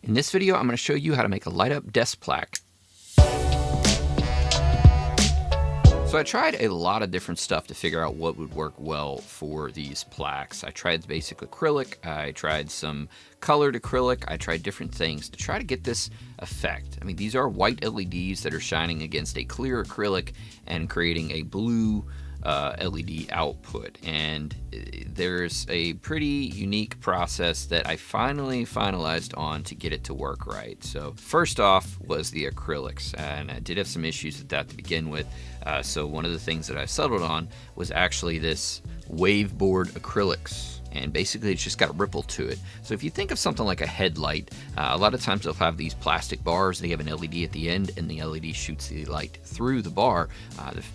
In this video, I'm going to show you how to make a light-up desk plaque. So I tried a lot of different stuff to figure out what would work well for these plaques. I tried the basic acrylic, I tried some colored acrylic, I tried different things to try to get this effect. I mean, these are white LEDs that are shining against a clear acrylic and creating a blue LED output, and there's a pretty unique process that I finally finalized on to get it to work right. So first off was the acrylics, and I did have some issues with that to begin with. So one of the things that I settled on was actually this waveboard acrylics. And basically it's just got a ripple to it. So if you think of something like a headlight, a lot of times they'll have these plastic bars. They have an LED at the end, and the LED shoots the light through the bar.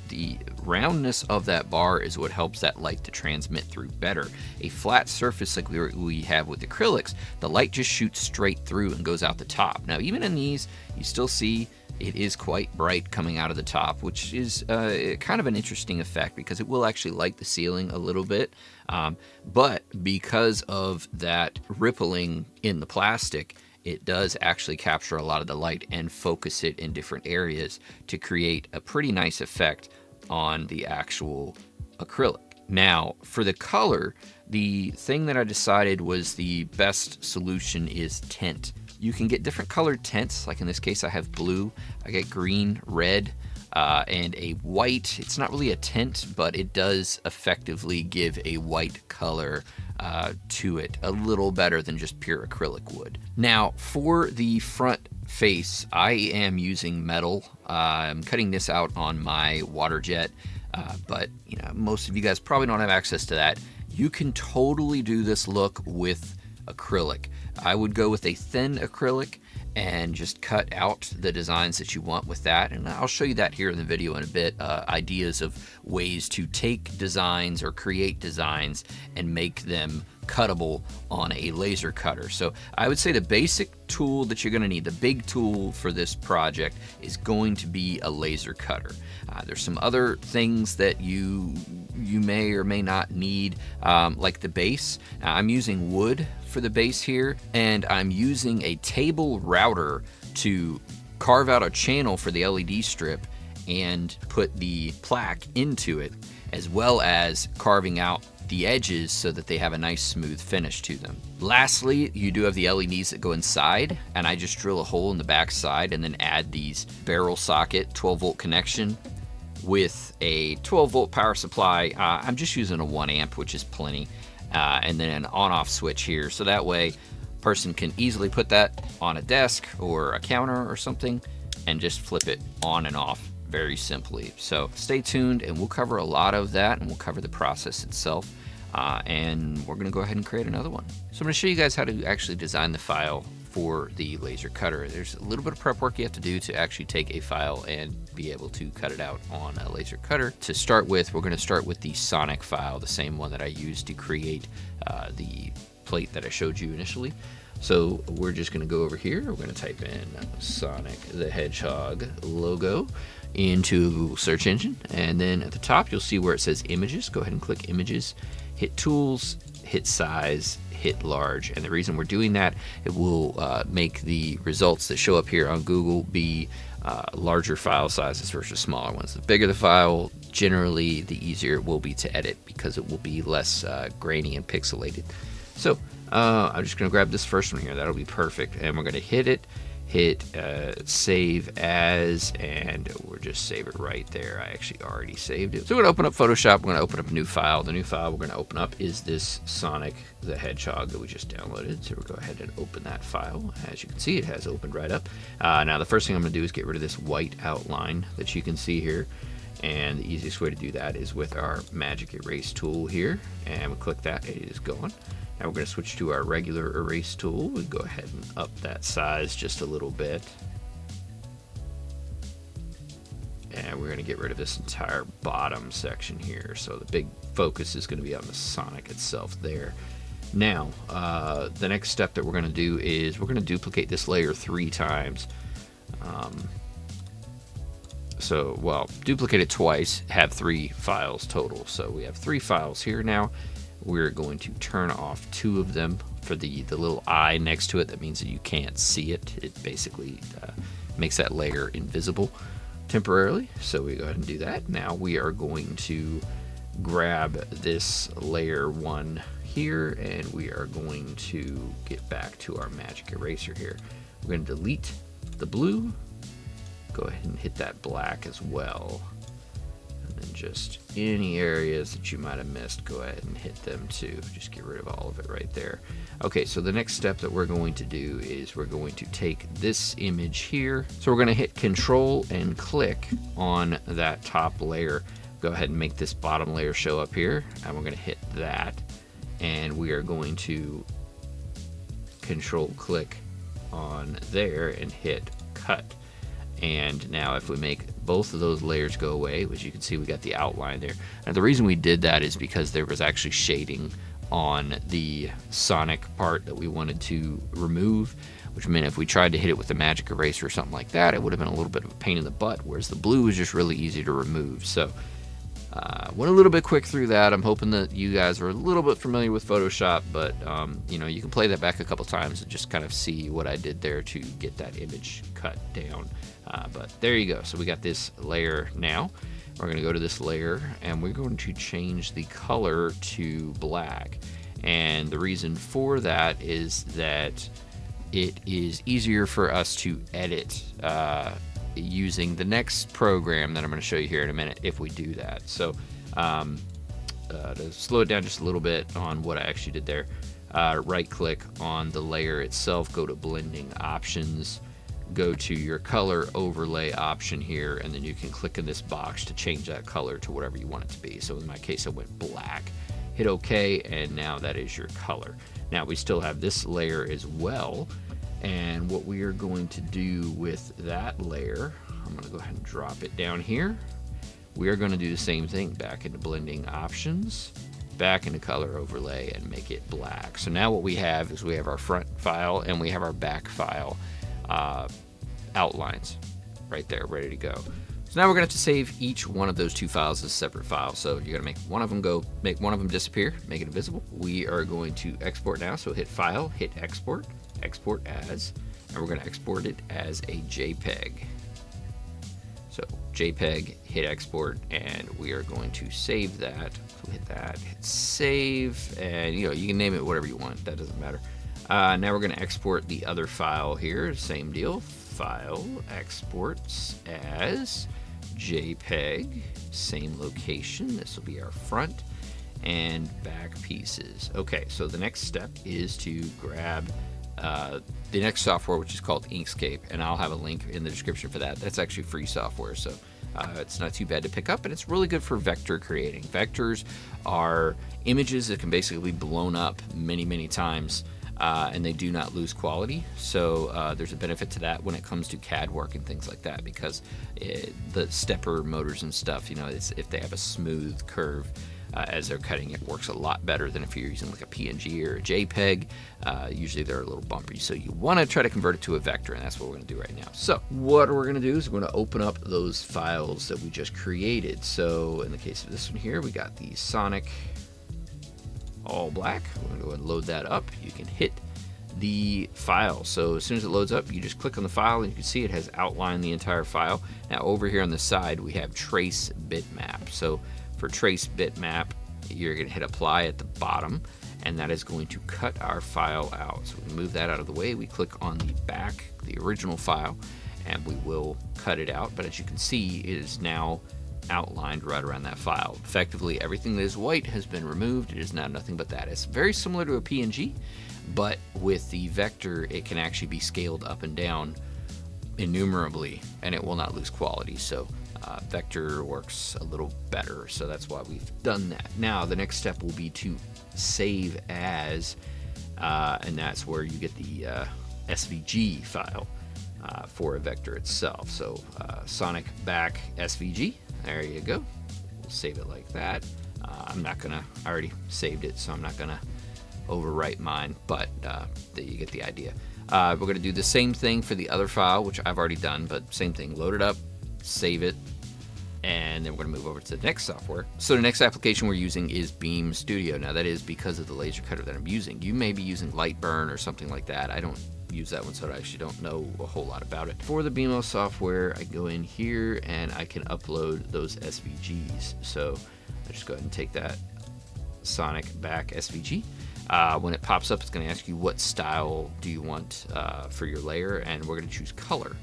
The roundness of that bar is what helps that light to transmit through better. A flat surface like we have with acrylics, the light just shoots straight through and goes out the top. Now, even in these, you still see it is quite bright coming out of the top, which is kind of an interesting effect because it will actually light the ceiling a little bit. But because of that rippling in the plastic, it does actually capture a lot of the light and focus it in different areas to create a pretty nice effect on the actual acrylic. Now, for the color, the thing that I decided was the best solution is tint. You can get different colored tints, like in this case I have blue, I get green, red, and a white. It's not really a tint, but it does effectively give a white color to it, a little better than just pure acrylic would. Now, for the front face, I am using metal. I'm cutting this out on my water jet, but you know, most of you guys probably don't have access to that. You can totally do this look with acrylic. I would go with a thin acrylic and just cut out the designs that you want with that, and I'll show you that here in the video in a bit, ideas of ways to take designs or create designs and make them cuttable on a laser cutter. So I would say the basic tool that you're going to need, the big tool for this project, is going to be a laser cutter. There's some other things that you may or may not need, like the base. I'm using wood for the base here, and I'm using a table router to carve out a channel for the LED strip and put the plaque into it, as well as carving out the edges so that they have a nice smooth finish to them. Lastly, you do have the LEDs that go inside, and I just drill a hole in the back side and then add these barrel socket 12-volt connection with a 12-volt power supply. I'm just using a 1 amp, which is plenty, and then an on-off switch here, so that way a person can easily put that on a desk or a counter or something and just flip it on and off very simply. So stay tuned, and we'll cover a lot of that, and we'll cover the process itself, and we're going to go ahead and create another one. So I'm going to show you guys how to actually design the file for the laser cutter. There's a little bit of prep work you have to do to actually take a file and be able to cut it out on a laser cutter. To start with, we're going to start with the Sonic file, the same one that I used to create the plate that I showed you initially. So we're just going to go over here. We're going to type in Sonic the Hedgehog logo into Google search engine, and then at the top you'll see where it says images. Go ahead and click images, hit tools, hit size, hit large, and the reason we're doing that, it will make the results that show up here on Google be larger file sizes versus smaller ones. The bigger the file, generally the easier it will be to edit because it will be less grainy and pixelated. So I'm just going to grab this first one here. That'll be perfect, and we're going to hit it, hit save as, and we'll just save it right there. I actually already saved it. So we're going to open up Photoshop. We're going to open up a new file. The new file we're going to open up is this Sonic the Hedgehog that we just downloaded. So we'll go ahead and open that file. As you can see, it has opened right up. Now the first thing I'm going to do is get rid of this white outline that you can see here. And the easiest way to do that is with our magic erase tool here. And we click that, it is gone. Now we're going to switch to our regular erase tool. We go ahead and up that size just a little bit. And we're going to get rid of this entire bottom section here. So the big focus is going to be on the Sonic itself there. Now, the next step that we're going to do is we're going to duplicate this layer 3 times. Duplicate it twice, have 3 files total. So we have 3 files here now. We're going to turn off 2 of them for the little eye next to it, that means that you can't see it. It basically makes that layer invisible temporarily. So we go ahead and do that. Now we are going to grab this layer 1 here, and we are going to get back to our magic eraser here. We're going to delete the blue, go ahead and hit that black as well, and then just any areas that you might have missed, go ahead and hit them too. Just get rid of all of it right there. Okay, so the next step that we're going to do is we're going to take this image here. So we're going to hit Control and click on that top layer. Go ahead and make this bottom layer show up here, and we're going to hit that, and we are going to Control click on there and hit cut. And now if we make both of those layers go away, which you can see we got the outline there. And the reason we did that is because there was actually shading on the Sonic part that we wanted to remove, which meant if we tried to hit it with a magic eraser or something like that, it would have been a little bit of a pain in the butt, whereas the blue is just really easy to remove. So went a little bit quick through that. I'm hoping that you guys are a little bit familiar with Photoshop, but you know, you can play that back a couple times and just kind of see what I did there to get that image cut down. But there you go. So we got this layer now. We're going to go to this layer, and we're going to change the color to black. And the reason for that is that it is easier for us to edit using the next program that I'm going to show you here in a minute if we do that. So to slow it down just a little bit on what I actually did there, right click on the layer itself, go to blending options, go to your color overlay option here, and then you can click in this box to change that color to whatever you want it to be. So in my case I went black, hit OK, and now that is your color. Now we still have this layer as well, and what we are going to do with that layer, I'm going to go ahead and drop it down here. We are going to do the same thing, back into blending options, back into color overlay, and make it black. So now what we have is we have our front file and we have our back file outlines right there ready to go. So now we're going to have to save each one of those two files as separate files. So you're going to make one of them disappear, make it invisible. We are going to export now. So hit File, hit Export, Export As, and we're going to export it as a JPEG. So JPEG, hit Export, and we are going to save that. So hit that, hit Save, and you can name it whatever you want. That doesn't matter. Now we're going to export the other file here. Same deal. File, exports as JPEG, same location. This will be our front and back pieces. Okay, so the next step is to grab the next software, which is called Inkscape, and I'll have a link in the description for that. That's actually free software, so it's not too bad to pick up, and it's really good for vector creating. Vectors are images that can basically be blown up many times, and they do not lose quality. So there's a benefit to that when it comes to CAD work and things like that, because the stepper motors and stuff, if they have a smooth curve as they're cutting, it works a lot better than if you're using like a PNG or a JPEG. Usually they're a little bumpy, so you want to try to convert it to a vector, and that's what we're going to do right now. So what we're going to do is we're going to open up those files that we just created. So in the case of this one here, we got the Sonic all black. We're going to go ahead and load that up. You can hit the file. So as soon as it loads up, you just click on the file, and you can see it has outlined the entire file. Now over here on the side, we have trace bitmap. So for trace bitmap, you're going to hit apply at the bottom, and that is going to cut our file out. So we move that out of the way. We click on the back, the original file, and we will cut it out. But as you can see, it is now outlined right around that file. Effectively, everything that is white has been removed. It is now nothing but that. It's very similar to a PNG, but with the vector, it can actually be scaled up and down innumerably, and it will not lose quality. So vector works a little better, so that's why we've done that. Now the next step will be to save as, and that's where you get the SVG file for a vector itself. So Sonic back SVG, there you go. We'll save it like that. I already saved it, so I'm not gonna overwrite mine, but you get the idea. We're gonna do the same thing for the other file, which I've already done, but same thing. Load it up, save it, And then we're going to move over to the next software. So the next application we're using is Beam Studio. Now that is because of the laser cutter that I'm using. You may be using Lightburn or something like that. I don't use that one, so I actually don't know a whole lot about it. For the BMO software, I go in here and I can upload those SVGs. So I just go ahead and take that Sonic back SVG. When it pops up, it's going to ask you what style do you want for your layer, and we're going to choose color.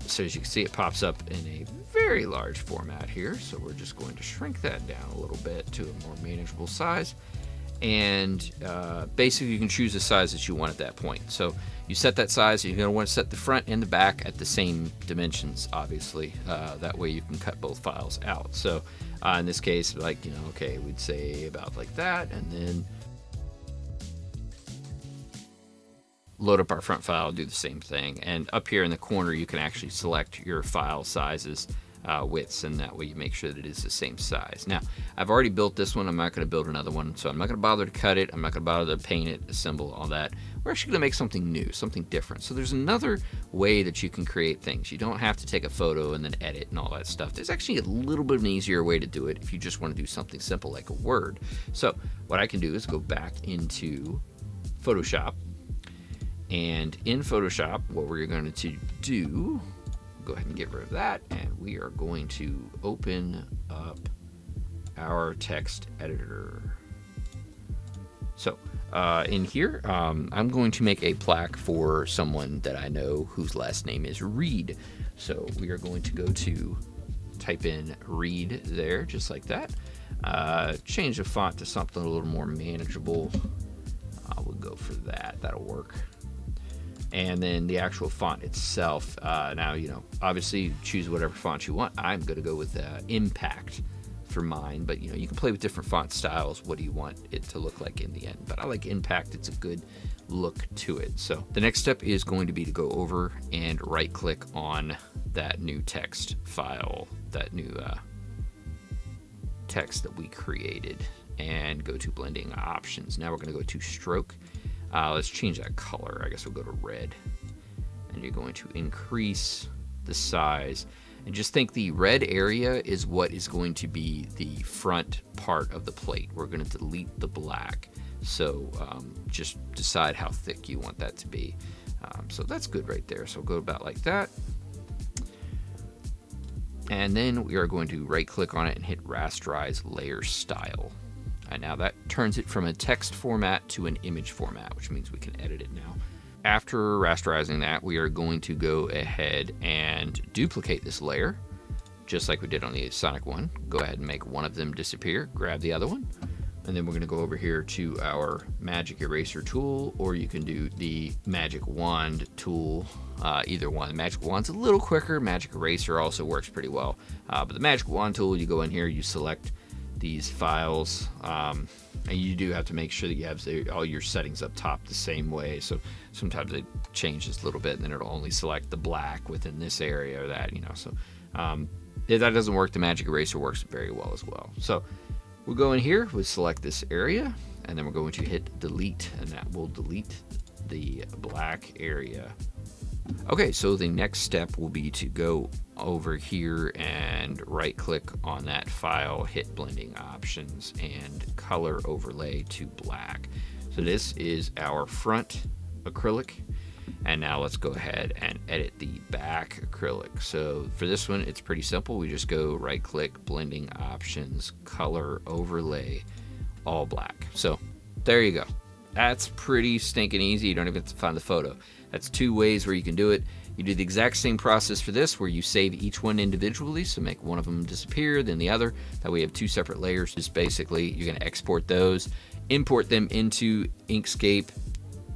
So as you can see, it pops up in a very large format here. So we're just going to shrink that down a little bit to a more manageable size. And basically you can choose the size that you want at that point. So you set that size. You're going to want to set the front and the back at the same dimensions, obviously. That way you can cut both files out. So in this case, like, you know, okay, we'd say about like that, and then load up our front file, do the same thing. And up here in the corner, you can actually select your file sizes, widths, and that way you make sure that it is the same size. Now, I've already built this one. I'm not going to build another one, so I'm not going to bother to cut it. I'm not going to bother to paint it, assemble, all that. We're actually going to make something new, something different. So there's another way that you can create things. You don't have to take a photo and then edit and all that stuff. There's actually a little bit of an easier way to do it if you just want to do something simple like a word. So what I can do is go back into Photoshop. And in Photoshop, what we're going to do, go ahead and get rid of that, and we are going to open up our text editor. So in here, I'm going to make a plaque for someone that I know whose last name is Reed. So we are going to go to type in Reed there, just like that. Change the font to something a little more manageable. We'll go for that. That'll work. And then the actual font itself, now, you know, obviously choose whatever font you want. I'm going to go with Impact for mine, but, you know, you can play with different font styles. What do you want it to look like in the end? But I like Impact. It's a good look to it. So the next step is going to be to go over and right click on that new text file, that new text that we created, and go to blending options. Now we're going to go to stroke. Let's change that color. I guess we'll go to red. And you're going to increase the size. And just think the red area is what is going to be the front part of the plate. We're going to delete the black. So just decide how thick you want that to be. So that's good right there. So go about like that. And then we are going to right click on it and hit rasterize layer style. And now that turns it from a text format to an image format, which means we can edit it now. After rasterizing that, we are going to go ahead and duplicate this layer, just like we did on the Sonic one. Go ahead and make one of them disappear, grab the other one, and then we're going to go over here to our magic eraser tool, or you can do the magic wand tool, either one. The magic wand's a little quicker. Magic eraser also works pretty well. But the magic wand tool, you go in here, you select these files, and you do have to make sure that you have all your settings up top the same way. So sometimes it changes a little bit, and then it'll only select the black within this area or that, you know. So if that doesn't work, the magic eraser works very well as well. So we'll go in here, we'll select this area, and then we're going to hit delete, and that will delete the black area. Okay, so the next step will be to go over here and right click on that file, hit blending options, and color overlay to black. So this is our front acrylic, and now let's go ahead and edit the back acrylic. So for this one, it's pretty simple. We just go right click, blending options, color overlay, all black. So there you go. That's pretty stinking easy. You don't even have to find the photo. That's two ways where you can do it. You do the exact same process for this, where you save each one individually, so make one of them disappear, then the other. That way you have two separate layers. Just basically, you're going to export those, import them into Inkscape,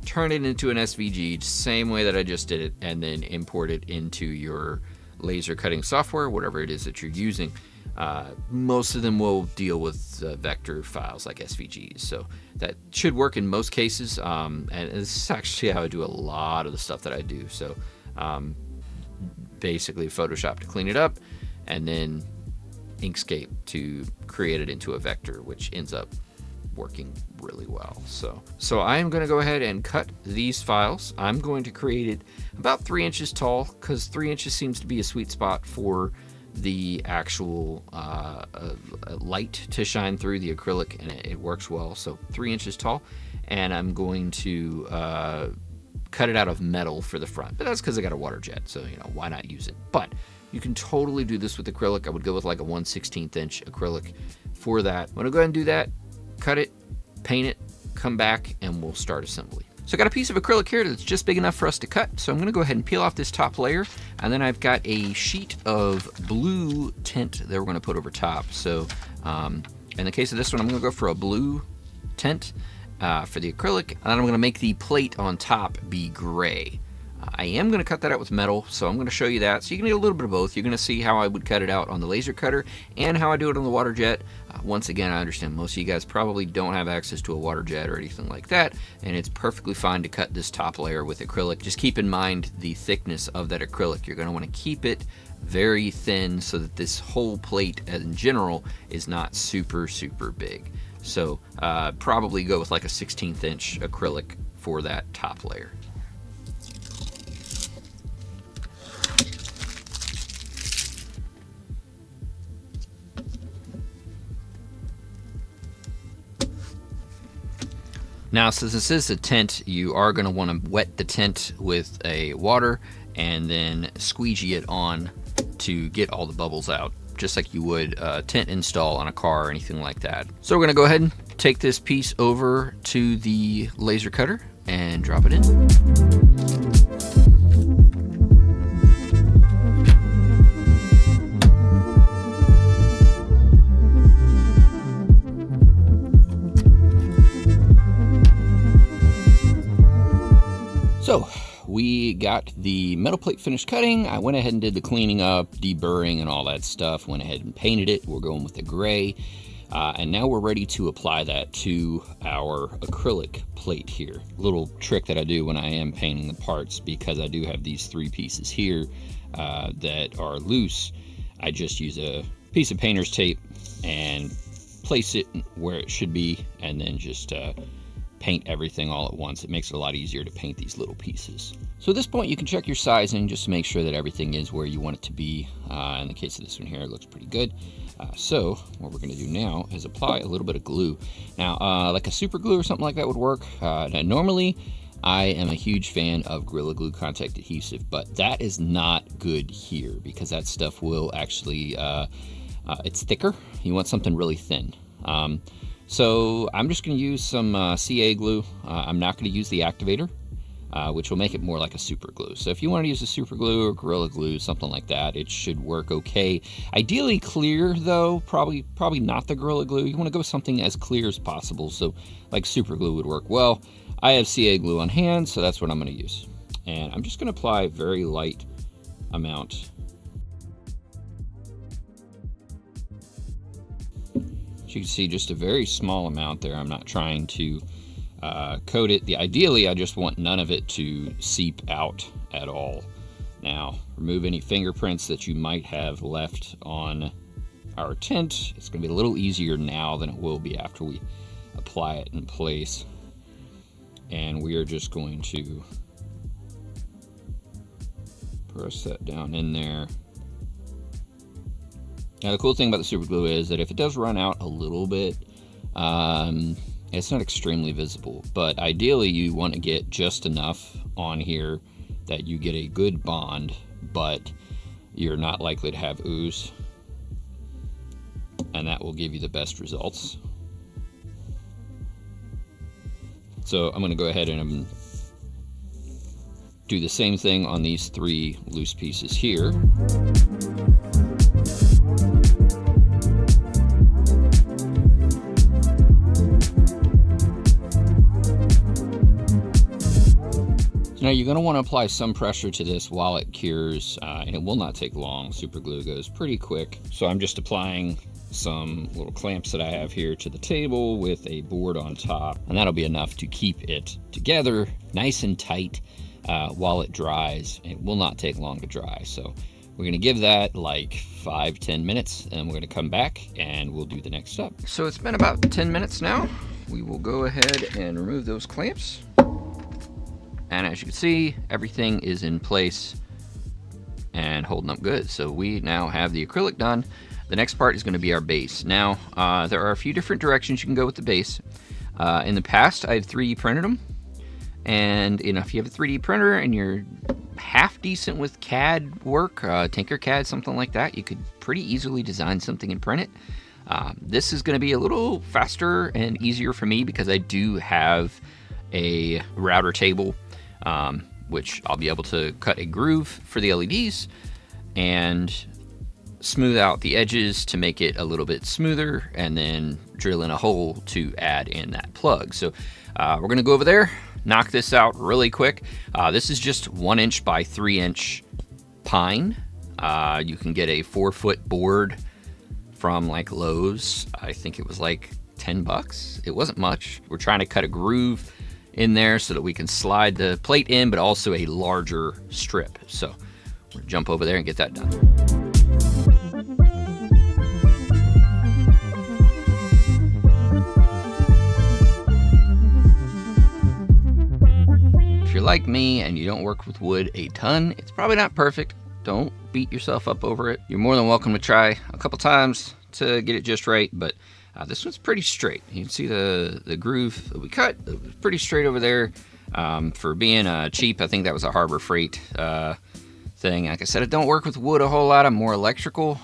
turn it into an SVG, same way that I just did it, and then import it into your laser cutting software, whatever it is that you're using. Most of them will deal with vector files like SVGs, so that should work in most cases, and this is actually how I do a lot of the stuff that I do. So basically Photoshop to clean it up, and then Inkscape to create it into a vector, which ends up working really well. So I am going to go ahead and cut these files. I'm going to create it about 3 inches tall, because 3 inches seems to be a sweet spot for the actual light to shine through the acrylic, and it works well. So 3 inches tall, and I'm going to cut it out of metal for the front, but that's because I got a water jet, so you know, why not use it? But you can totally do this with acrylic. I would go with like a 1/16 inch acrylic for that. I'm gonna go ahead and do that, cut it, paint it, come back, and we'll start assembly. So I got a piece of acrylic here that's just big enough for us to cut. So I'm gonna go ahead and peel off this top layer, and then I've got a sheet of blue tint that we're gonna put over top. So in the case of this one, I'm gonna go for a blue tint for the acrylic, and then I'm gonna make the plate on top be gray. I am going to cut that out with metal, so I'm going to show you that. So you can get a little bit of both. You're going to see how I would cut it out on the laser cutter and how I do it on the water jet. Once again, I understand most of you guys probably don't have access to a water jet or anything like that, and it's perfectly fine to cut this top layer with acrylic. Just keep in mind the thickness of that acrylic. You're going to want to keep it very thin so that this whole plate in general is not super, super big. So probably go with like a 1/16 inch acrylic for that top layer. Now, since this is a tint, you are going to want to wet the tint with a water and then squeegee it on to get all the bubbles out, just like you would a tint install on a car or anything like that. So we're going to go ahead and take this piece over to the laser cutter and drop it in. So we got the metal plate finished cutting. I went ahead and did the cleaning up, deburring, and all that stuff. Went ahead and painted it. We're going with the gray. And now we're ready to apply that to our acrylic plate here. Little trick that I do when I am painting the parts, because I do have these 3 pieces here that are loose. I just use a piece of painter's tape and place it where it should be, and then just paint everything all at once. It makes it a lot easier to paint these little pieces. So at this point, you can check your sizing just to make sure that everything is where you want it to be. In the case of this one here, it looks pretty good. So what we're going to do now is apply a little bit of glue. Now, like a super glue or something like that would work. Now, normally, I am a huge fan of Gorilla Glue contact adhesive, but that is not good here because that stuff will actually, it's thicker. You want something really thin. So I'm just going to use some CA glue. I'm not going to use the activator, which will make it more like a super glue. So if you want to use a super glue or Gorilla Glue, something like that, it should work okay. Ideally clear though, probably not the Gorilla Glue. You want to go with something as clear as possible. So like super glue would work well. I have CA glue on hand, so that's what I'm going to use. And I'm just going to apply a very light amount. You can see just a very small amount there. I'm not trying to coat it. Ideally, I just want none of it to seep out at all. Now, remove any fingerprints that you might have left on our tint. It's going to be a little easier now than it will be after we apply it in place. And we are just going to press that down in there. Now, the cool thing about the super glue is that if it does run out a little bit, it's not extremely visible, but ideally you want to get just enough on here that you get a good bond, but you're not likely to have ooze, and that will give you the best results. So I'm going to go ahead and do the same thing on these 3 loose pieces here. Now you're going to want to apply some pressure to this while it cures, and it will not take long. Super glue goes pretty quick. So I'm just applying some little clamps that I have here to the table with a board on top, and that'll be enough to keep it together nice and tight while it dries. It will not take long to dry. So we're going to give that like 5-10 minutes, and we're going to come back and we'll do the next step. So it's been about 10 minutes now. We will go ahead and remove those clamps. And as you can see, everything is in place and holding up good. So we now have the acrylic done. The next part is going to be our base. Now, there are a few different directions you can go with the base. In the past, I had 3D printed them. And if you have a 3D printer and you're half decent with CAD work, Tinkercad, something like that, you could pretty easily design something and print it. This is going to be a little faster and easier for me because I do have a router table, which I'll be able to cut a groove for the LEDs and smooth out the edges to make it a little bit smoother, and then drill in a hole to add in that plug. So we're going to go over there, knock this out really quick. This is just 1 inch by 3 inch pine. You can get a 4-foot board from like Lowe's. I think it was like $10. It wasn't much. We're trying to cut a groove in there so that we can slide the plate in, but also a larger strip. So we'll jump over there and get that done. If you're like me and you don't work with wood a ton, it's probably not perfect. Don't beat yourself up over it. You're more than welcome to try a couple times to get it just right, but this one's pretty straight. You can see the groove that we cut. It was pretty straight over there. For being cheap, I think that was a Harbor Freight thing. Like I said, I don't work with wood a whole lot. I'm more electrical.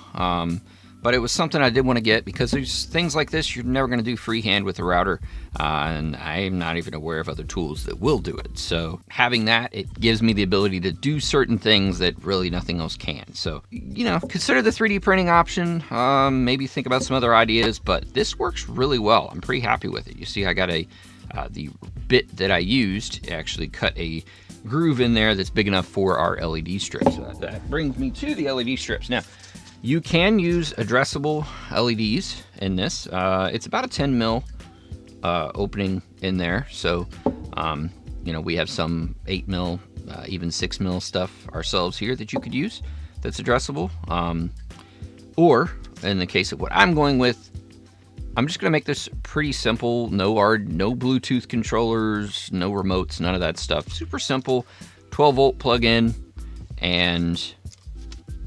But it was something I did want to get because there's things like this you're never going to do freehand with a router, and I'm not even aware of other tools that will do it. So having that, it gives me the ability to do certain things that really nothing else can. So, consider the 3D printing option. Maybe think about some other ideas, but this works really well. I'm pretty happy with it. You see, I got the bit that I used actually cut a groove in there that's big enough for our LED strips. So that brings me to the LED strips. Now, you can use addressable LEDs in this. It's about a 10 mil opening in there. So, we have some 8 mil, even 6 mil stuff ourselves here that you could use that's addressable. Or in the case of what I'm going with, I'm just going to make this pretty simple. No Bluetooth controllers, no remotes, none of that stuff. Super simple, 12 volt plug-in and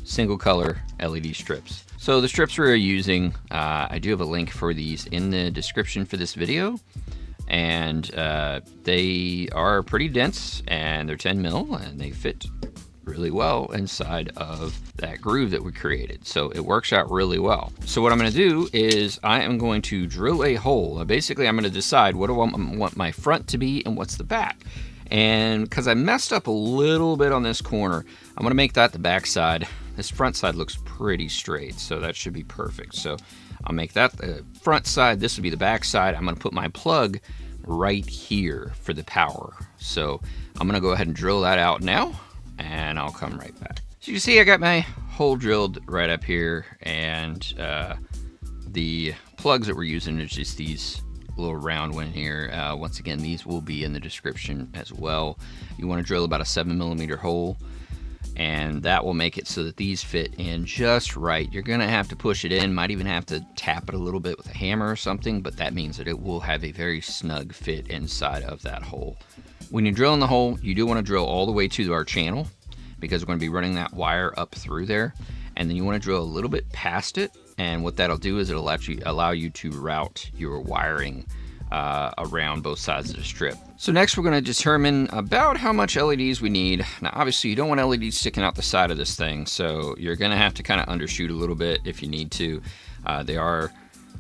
single color LED strips. So the strips we're using, I do have a link for these in the description for this video, and they are pretty dense and they're 10 mil and they fit really well inside of that groove that we created. So it works out really well. So what I'm going to do is I am going to drill a hole. Basically, I'm going to decide what do I want my front to be and what's the back. And because I messed up a little bit on this corner, I'm going to make that the back side. This front side looks pretty straight, so that should be perfect. So I'll make that the front side. This would be the back side. I'm going to put my plug right here for the power. So I'm going to go ahead and drill that out now, and I'll come right back. So you see I got my hole drilled right up here, and the plugs that we're using is just these little round one here. Once again, these will be in the description as well. You want to drill about a 7mm hole, and that will make it so that these fit in just right. You're gonna have to push it in, might even have to tap it a little bit with a hammer or something, but that means that it will have a very snug fit inside of that hole. When you're drilling the hole, you do want to drill all the way to our channel because we're going to be running that wire up through there, and then you want to drill a little bit past it, and what that'll do is it'll actually allow you to route your wiring around both sides of the strip. So next we're going to determine about how much LEDs we need. Now obviously you don't want LEDs sticking out the side of this thing, so you're going to have to kind of undershoot a little bit if you need to. There are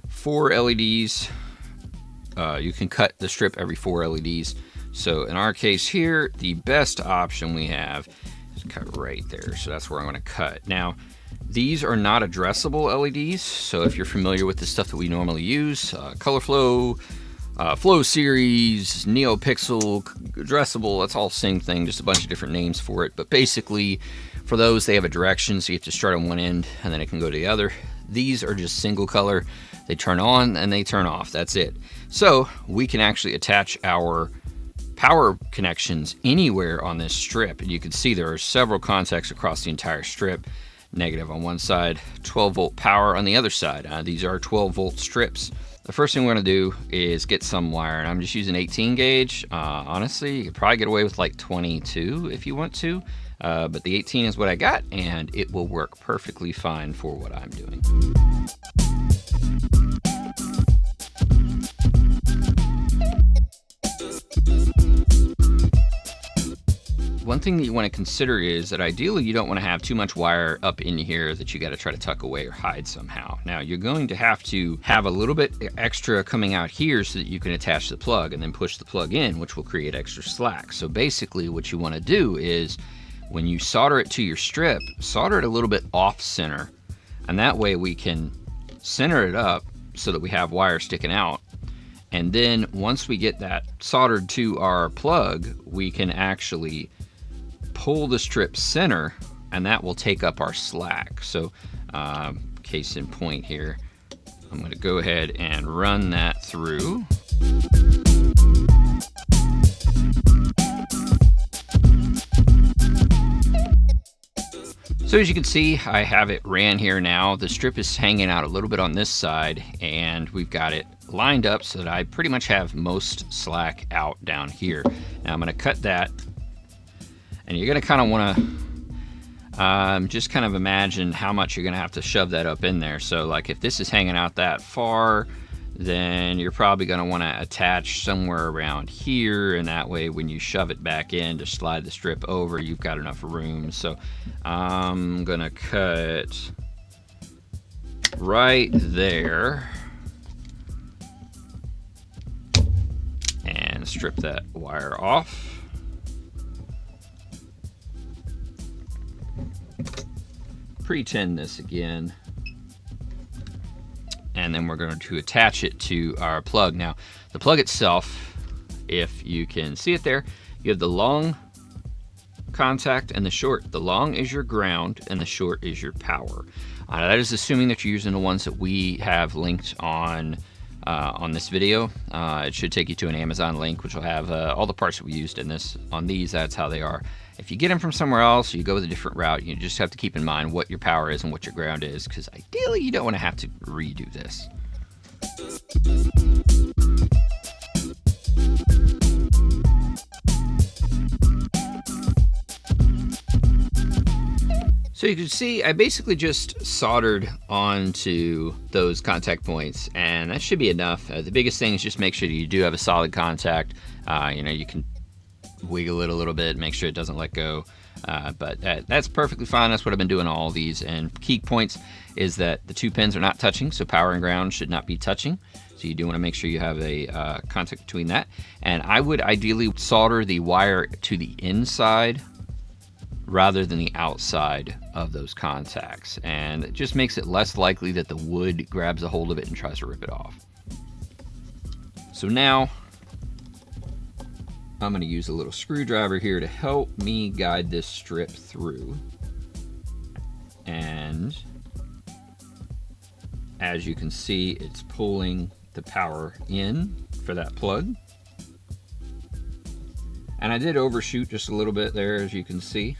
4 LEDs. You can cut the strip every 4 LEDs. So in our case here, the best option we have is cut right there. So that's where I'm going to cut. Now these are not addressable LEDs, so if you're familiar with the stuff that we normally use, Color Flow, Flow Series, NeoPixel, addressable, that's all the same thing, just a bunch of different names for it. But basically, for those, they have a direction, so you have to start on one end and then it can go to the other. These are just single color. They turn on and they turn off. That's it. So we can actually attach our power connections anywhere on this strip. And you can see there are several contacts across the entire strip. Negative on one side, 12 volt power on the other side. These are 12 volt strips. The first thing we're going to do is get some wire, and I'm just using 18 gauge. Honestly, you could probably get away with like 22 if you want to. but the 18 is what I got, and it will work perfectly fine for what I'm doing. One thing that you want to consider is that ideally you don't want to have too much wire up in here that you got to try to tuck away or hide somehow. Now you're going to have a little bit extra coming out here so that you can attach the plug and then push the plug in, which will create extra slack. So basically what you want to do is when you solder it to your strip, solder it a little bit off center, and that way we can center it up so that we have wire sticking out. And then once we get that soldered to our plug, we can actually pull the strip center, and that will take up our slack. So case in point here, I'm going to go ahead and run that through. So as you can see, I have it ran here now. The strip is hanging out a little bit on this side, and we've got it lined up so that I pretty much have most slack out down here. Now I'm going to cut that, and you're going to kind of want to just kind of imagine how much you're going to have to shove that up in there. So like if this is hanging out that far, then you're probably going to want to attach somewhere around here, and that way when you shove it back in to slide the strip over, you've got enough room. So I'm going to cut right there and strip that wire off. Pretend this again, and then we're going to attach it to our plug. Now the plug itself, if you can see it there, you have the long contact and the short. The long is your ground and the short is your power. That is assuming that you're using the ones that we have linked on this video. It should take you to an Amazon link, which will have all the parts that we used in this. On these, that's how they are. If you get them from somewhere else, you go with a different route. You just have to keep in mind what your power is and what your ground is, because ideally you don't want to have to redo this. So you can see I basically just soldered onto those contact points, and that should be enough. The biggest thing is just make sure that you do have a solid contact. You can wiggle it a little bit, make sure it doesn't let go. But that's perfectly fine. That's what I've been doing on all these. And key points is that the two pins are not touching, so power and ground should not be touching. So you do want to make sure you have a contact between that. And I would ideally solder the wire to the inside rather than the outside of those contacts. And it just makes it less likely that the wood grabs a hold of it and tries to rip it off. So now I'm going to use a little screwdriver here to help me guide this strip through. And as you can see, it's pulling the power in for that plug. And I did overshoot just a little bit there, as you can see.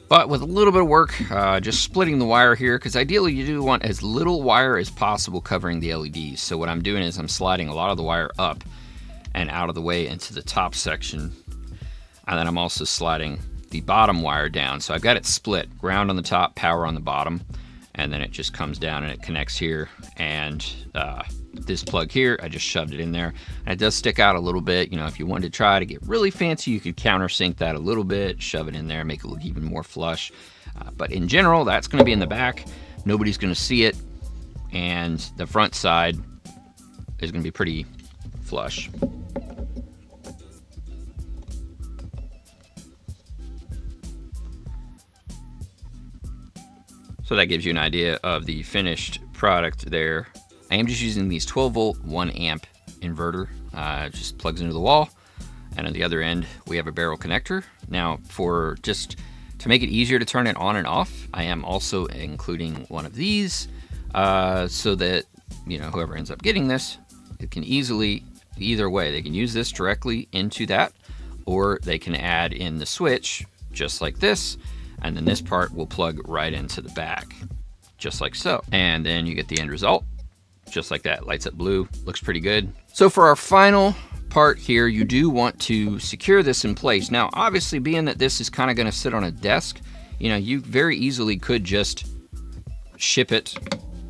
But with a little bit of work, just splitting the wire here, because ideally you do want as little wire as possible covering the LEDs. So what I'm doing is I'm sliding a lot of the wire up and out of the way into the top section. And then I'm also sliding the bottom wire down. So I've got it split, ground on the top, power on the bottom, and then it just comes down and it connects here. And this plug here, I just shoved it in there. And it does stick out a little bit. You know, if you wanted to try to get really fancy, you could countersink that a little bit, shove it in there, make it look even more flush. But in general, that's going to be in the back. Nobody's going to see it. And the front side is going to be pretty flush. So that gives you an idea of the finished product there. I am just using these 12 volt 1 amp inverter. It just plugs into the wall, and on the other end we have a barrel connector. Now, for just to make it easier to turn it on and off, I am also including one of these so that, you know, whoever ends up getting this, it can easily, either way, they can use this directly into that, or they can add in the switch just like this. and then this part will plug right into the back, just like so. And then you get the end result, just like that. Lights up blue, looks pretty good. So for our final part here, you do want to secure this in place. Now, obviously, being that this is kind of going to sit on a desk, you know, you very easily could just ship it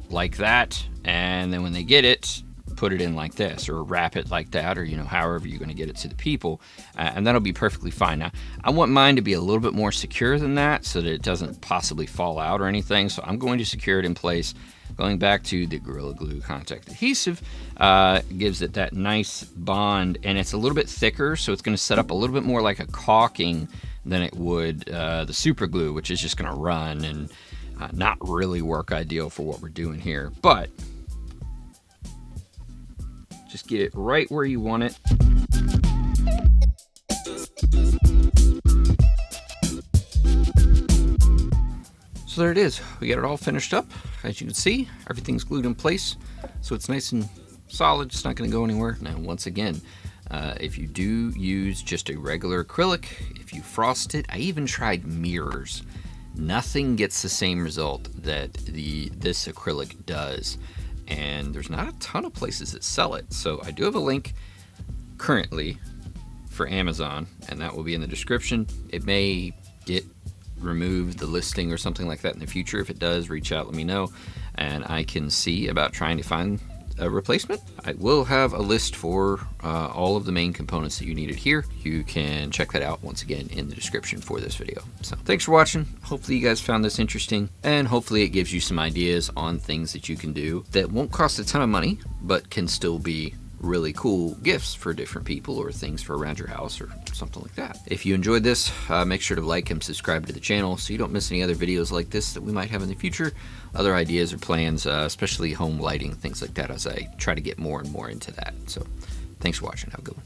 like that, and then when they get it, put it in like this, or wrap it like that, or, you know, however you're going to get it to the people, and that'll be perfectly fine. Now, I want mine to be a little bit more secure than that so that it doesn't possibly fall out or anything, so I'm going to secure it in place. Going back to the Gorilla Glue contact adhesive, gives it that nice bond, and it's a little bit thicker, so it's going to set up a little bit more like a caulking than it would the super glue, which is just going to run and not really work ideal for what we're doing here. But just get it right where you want it. So there it is. We got it all finished up. As you can see, everything's glued in place, so it's nice and solid. It's not going to go anywhere. Now, once again, if you do use just a regular acrylic, if you frost it, I even tried mirrors. Nothing gets the same result that this acrylic does, and there's not a ton of places that sell it. So I do have a link currently for Amazon, and that will be in the description. It may get removed, the listing or something like that in the future. If it does, reach out, let me know, and I can see about trying to find a replacement. I will have a list for all of the main components that you needed here. You can check that out once again in the description for this video. So thanks for watching. Hopefully you guys found this interesting, and hopefully it gives you some ideas on things that you can do that won't cost a ton of money, but can still be really cool gifts for different people or things for around your house or something like that. If you enjoyed this, make sure to like and subscribe to the channel so you don't miss any other videos like this that we might have in the future, other ideas or plans, especially home lighting, things like that, as I try to get more and more into that. So thanks for watching. Have a good one.